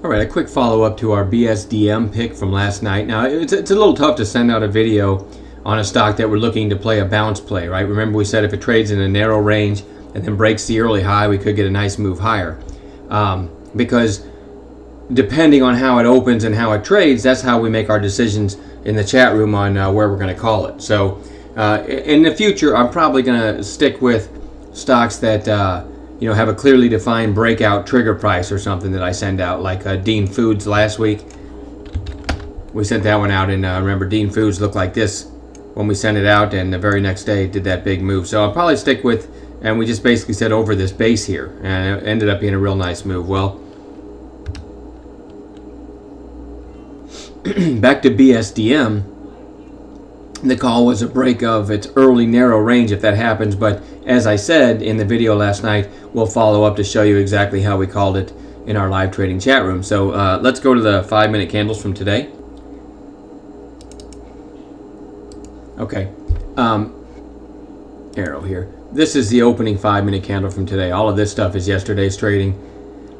All right, a quick follow-up to our BSDM pick from last night. Now, it's a little tough to send out a video on a stock that we're looking to play a bounce play, right? Remember we said if it trades in a narrow range and then breaks the early high, we could get a nice move higher. Because depending on how it opens and how it trades, that's how we make our decisions in the chat room on where we're going to call it. So in the future, I'm probably going to stick with stocks that have a clearly defined breakout trigger price or something that I send out, like Dean Foods last week. We sent that one out, and remember, Dean Foods looked like this when we sent it out, and the very next day it did that big move. So I'll probably stick with, and we just basically said over this base here, and it ended up being a real nice move. Well, back to BSDM, the call was a break of its early narrow range if that happens, but as I said in the video last night, we'll follow up to show you exactly how we called it in our live trading chat room. So let's go to the 5-minute candles from today. Okay, arrow here. This is the opening 5-minute candle from today. All of this stuff is yesterday's trading.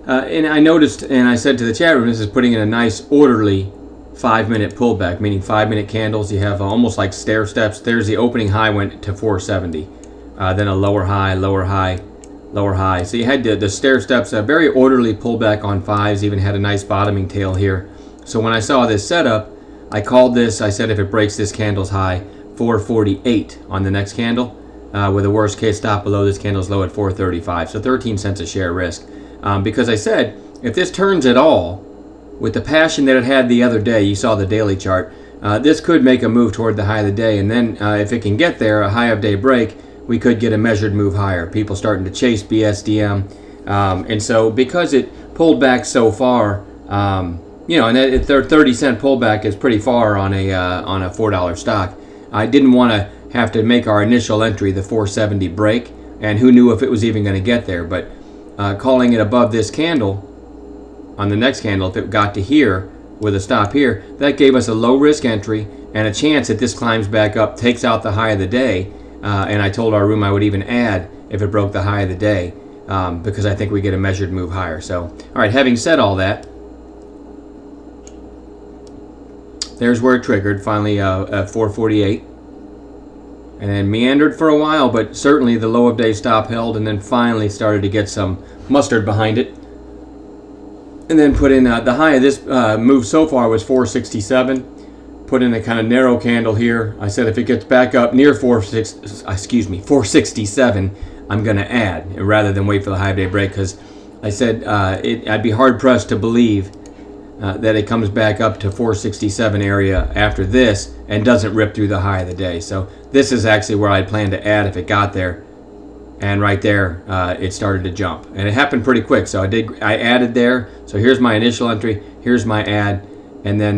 And I noticed, and I said to the chat room, this is putting in a nice orderly 5-minute pullback, meaning 5-minute candles. You have almost like stair steps. There's the opening high went to 470, then a lower high, lower high, lower high. So you had the stair steps, a very orderly pullback on fives, even had a nice bottoming tail here. So when I saw this setup, I called this, I said if it breaks this candle's high, 448 on the next candle, with a worst case stop below this candle's low at 435. So 13 cents a share risk. Because I said, if this turns at all, with the passion that it had the other day, you saw the daily chart, this could make a move toward the high of the day, and then if it can get there, a high of day break, we could get a measured move higher. People starting to chase BSDM, and so because it pulled back so far, and their 30-cent pullback is pretty far on a $4 stock. I didn't want to have to make our initial entry, the 470 break, and who knew if it was even going to get there, but calling it above this candle on the next candle, if it got to here with a stop here, that gave us a low risk entry and a chance that this climbs back up, takes out the high of the day, and I told our room I would even add if it broke the high of the day, because I think we get a measured move higher. So, all right, having said all that, there's where it triggered, finally at 448, and then meandered for a while, but certainly the low of day stop held, and then finally started to get some mustard behind it. And then put in the high of this move so far was 467. Put in a kind of narrow candle here. I said if it gets back up near 467, I'm going to add rather than wait for the high of day break, because I said I'd be hard pressed to believe that it comes back up to 467 area after this and doesn't rip through the high of the day. So this is actually where I plan to add if it got there. And right there, it started to jump, and it happened pretty quick. So I added there. So here's my initial entry, here's my add, and then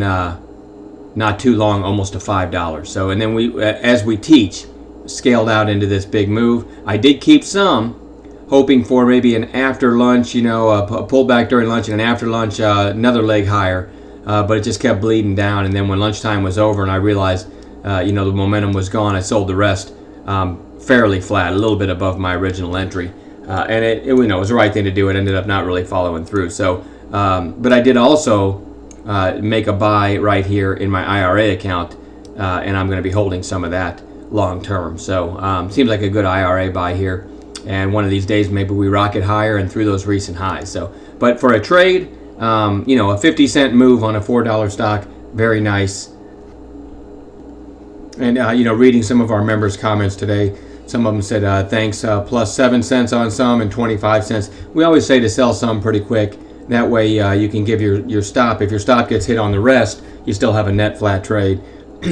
not too long, almost to $5. So and then we, as we teach, scaled out into this big move. I did keep some, hoping for maybe an after lunch, a pullback during lunch, and an after lunch another leg higher, but it just kept bleeding down. And then when lunchtime was over, and I realized, the momentum was gone, I sold the rest. Fairly flat, a little bit above my original entry, and it was the right thing to do. It ended up not really following through. So, but I did also make a buy right here in my IRA account, and I'm going to be holding some of that long term. So, seems like a good IRA buy here. And one of these days, maybe we rocket higher and through those recent highs. So, but for a trade, a 50-cent move on a $4 stock, very nice. And reading some of our members' comments today. Some of them said, thanks, plus 7 cents on some and 25 cents. We always say to sell some pretty quick. That way you can give your stop. If your stop gets hit on the rest, you still have a net flat trade.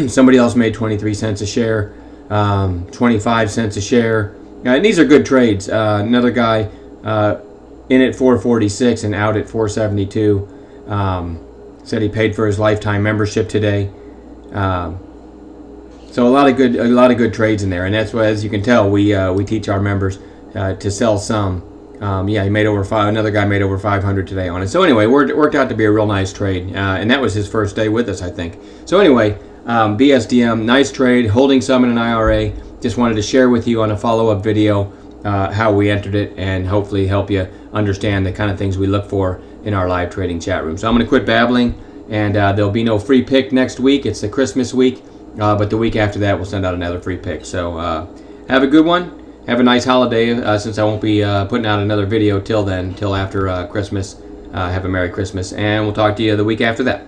Somebody else made 23 cents a share, 25 cents a share. And these are good trades. Another guy in at 446 and out at 472. Said he paid for his lifetime membership today. So a lot of good trades in there, and that's why, as you can tell, we teach our members to sell some. He made over another guy made over 500 today on it. So anyway, it worked out to be a real nice trade, and that was his first day with us, I think. So anyway, BSDM, nice trade, holding some in an IRA. Just wanted to share with you on a follow-up video how we entered it, and hopefully help you understand the kind of things we look for in our live trading chat room. So I'm going to quit babbling, and there'll be no free pick next week. It's the Christmas week, but the week after that we'll send out another free pick. So have a good one. Have a nice holiday, since I won't be putting out another video till then, till after Christmas. Have a Merry Christmas, and we'll talk to you the week after that.